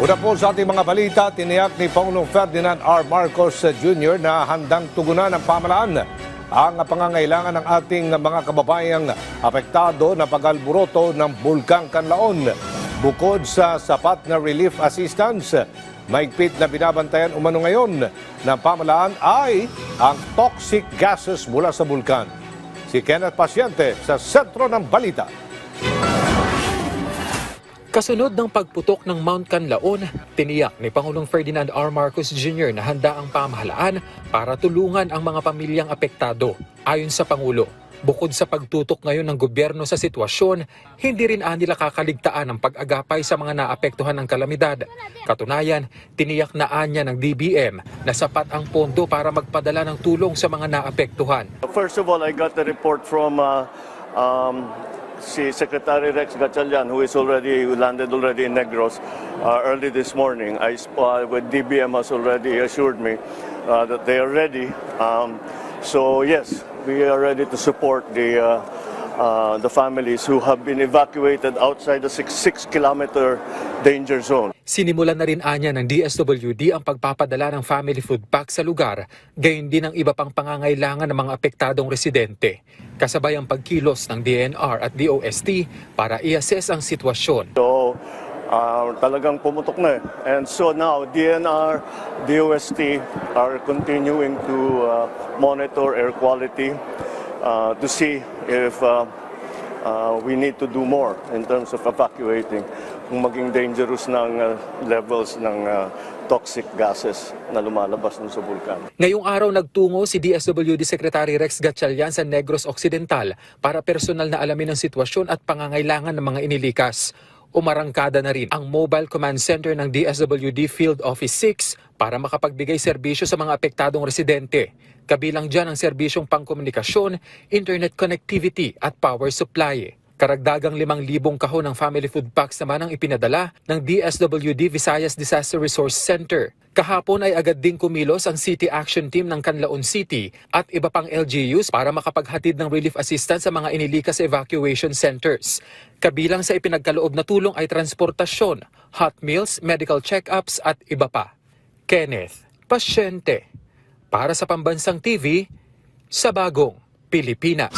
Una po sa ating mga balita, tiniyak ni Pangulong Ferdinand R. Marcos Jr. na handang tugunan ng pamahalaan ang pangangailangan ng ating mga kababayang apektado na pag-alburoto ng Bulkang Kanlaon. Bukod sa sapat na relief assistance, maigpit na binabantayan umano ngayon ng pamahalaan ay ang toxic gases mula sa bulkan. Si Kenneth Pasyente sa sentro ng balita. Kasunod ng pagputok ng Mount Kanlaon, tiniyak ni Pangulong Ferdinand R. Marcos Jr. na handa ang pamahalaan para tulungan ang mga pamilyang apektado. Ayon sa Pangulo, bukod sa pagtutok ngayon ng gobyerno sa sitwasyon, hindi rin nila kakaligtaan ang pag-agapay sa mga naapektuhan ng kalamidad. Katunayan, tiniyak na anya ng DBM na sapat ang pondo para magpadala ng tulong sa mga naapektuhan. First of all, I got the report from si Secretary Rex Gatchalian, who landed already in Negros early this morning. With DBM has already assured me that they are ready. So yes, we are ready to support the families who have been evacuated outside the 6-kilometer danger zone. Sinimulan na rin anya ng DSWD ang pagpapadala ng family food pack sa lugar, gayon din ang iba pang pangangailangan ng mga apektadong residente. Kasabay ang pagkilos ng DNR at DOST para i-assess ang sitwasyon. So talagang pumutok na eh. And so now DNR, DOST are continuing to monitor air quality to see if we need to do more in terms of evacuating kung maging dangerous ng levels ng toxic gases na lumalabas sa bulkan. Ngayong araw nagtungo si DSWD Secretary Rex Gatchalian sa Negros Occidental para personal na alamin ang sitwasyon at pangangailangan ng mga inilikas. Umarangkada na rin ang Mobile Command Center ng DSWD Field Office 6 para makapagbigay serbisyo sa mga apektadong residente. Kabilang dyan ang serbisyong pangkomunikasyon, internet connectivity at power supply. Karagdagang 5,000 kahon ng family food packs naman ang ipinadala ng DSWD Visayas Disaster Resource Center. Kahapon ay agad ding kumilos ang City Action Team ng Canlaon City at iba pang LGUs para makapaghatid ng relief assistance sa mga inilikas evacuation centers. Kabilang sa ipinagkaloob na tulong ay transportasyon, hot meals, medical check-ups at iba pa. Kenneth Pasyente para sa Pambansang TV sa Bagong Pilipinas.